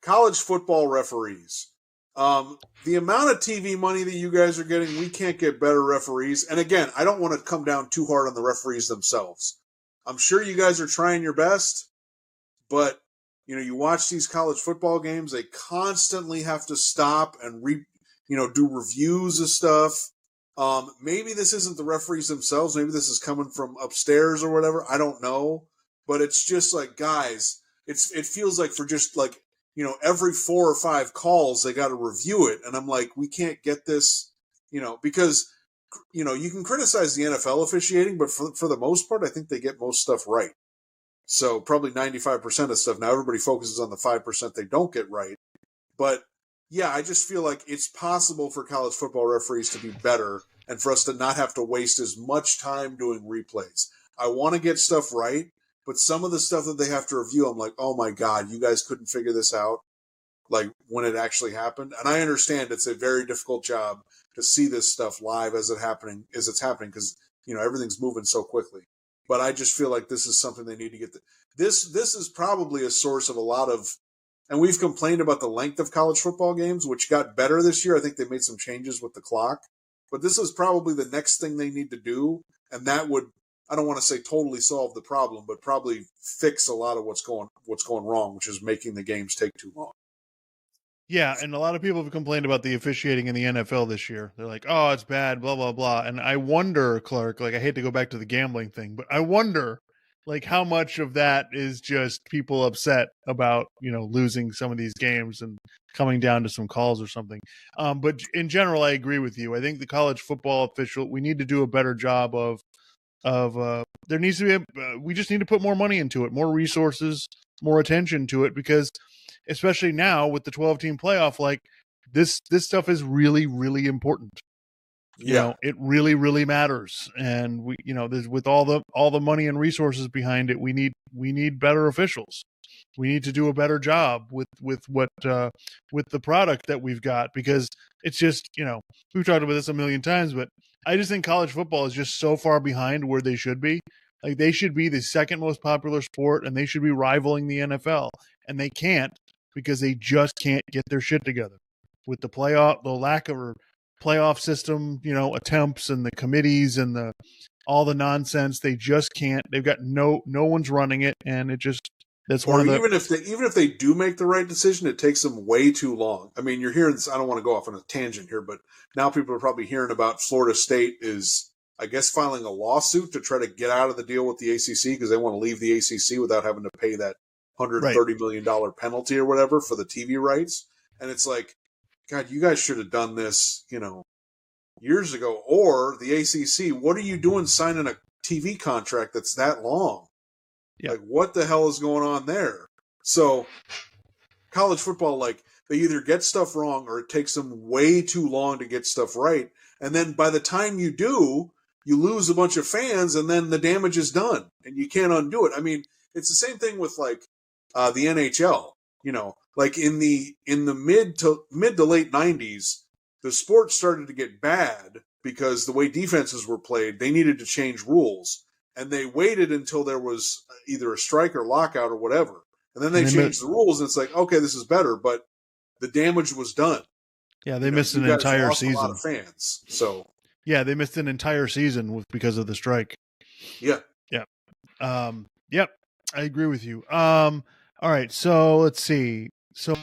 college football referees. The amount of TV money that you guys are getting, we can't get better referees. And again, I don't want to come down too hard on the referees themselves. I'm sure you guys are trying your best, but you watch these college football games, they constantly have to stop and do reviews of stuff. Maybe this isn't the referees themselves. Maybe this is coming from upstairs or whatever. I don't know. But it's just like, guys, it feels like for just like, every 4 or 5 calls, they got to review it. And I'm like, we can't get this, because, you can criticize the NFL officiating, but for the most part, I think they get most stuff right. So probably 95% of stuff. Now everybody focuses on the 5% they don't get right. But yeah, I just feel like it's possible for college football referees to be better and for us to not have to waste as much time doing replays. I want to get stuff right, but some of the stuff that they have to review, I'm like, oh my God, you guys couldn't figure this out, like when it actually happened. And I understand it's a very difficult job to see this stuff live as it's happening, because everything's moving so quickly. But I just feel like this is something they need to get. This is probably a source of a lot of, and we've complained about the length of college football games, which got better this year. I think they made some changes with the clock. But this is probably the next thing they need to do, and that would, I don't want to say totally solve the problem, but probably fix a lot of what's going wrong, which is making the games take too long. Yeah, and a lot of people have complained about the officiating in the NFL this year. They're like, oh, it's bad, blah, blah, blah. And I wonder, Clark, like I hate to go back to the gambling thing, but I wonder like how much of that is just people upset about, losing some of these games and coming down to some calls or something. But in general, I agree with you. I think the college football we need to do a better job of there needs to be we just need to put more money into it, more resources, more attention to it, because especially now with the 12-team playoff, like this stuff is really, really important. It really, really matters. And we, with all the money and resources behind it, we need better officials. We need to do a better job with the product that we've got, because it's just, we've talked about this a million times, but I just think college football is just so far behind where they should be. Like they should be the second most popular sport and they should be rivaling the NFL, and they can't, because they just can't get their shit together with the lack of playoff system, attempts and the committees and all the nonsense. They just can't. They've got no one's running it, and it just even if they do make the right decision, it takes them way too long. I mean, you're hearing this. I don't want to go off on a tangent here, but now people are probably hearing about Florida State is, I guess, filing a lawsuit to try to get out of the deal with the ACC because they want to leave the ACC without having to pay that $130 million penalty or whatever for the TV rights. And it's like, God, you guys should have done this, years ago. Or the ACC, what are you doing signing a TV contract that's that long? Yeah. Like, what the hell is going on there? So college football, like, they either get stuff wrong or it takes them way too long to get stuff right. And then by the time you do, you lose a bunch of fans, and then the damage is done and you can't undo it. I mean, it's the same thing with like the NHL, like in the mid to late 90s, the sport started to get bad because the way defenses were played, they needed to change rules. And they waited until there was either a strike or lockout or whatever. And then they changed the rules, and it's like, okay, this is better, but the damage was done. Yeah, they missed an entire season. A lot of fans. So yeah, they missed an entire season because of the strike. Yeah. Yeah. Yep. I agree with you. All right, so let's see. So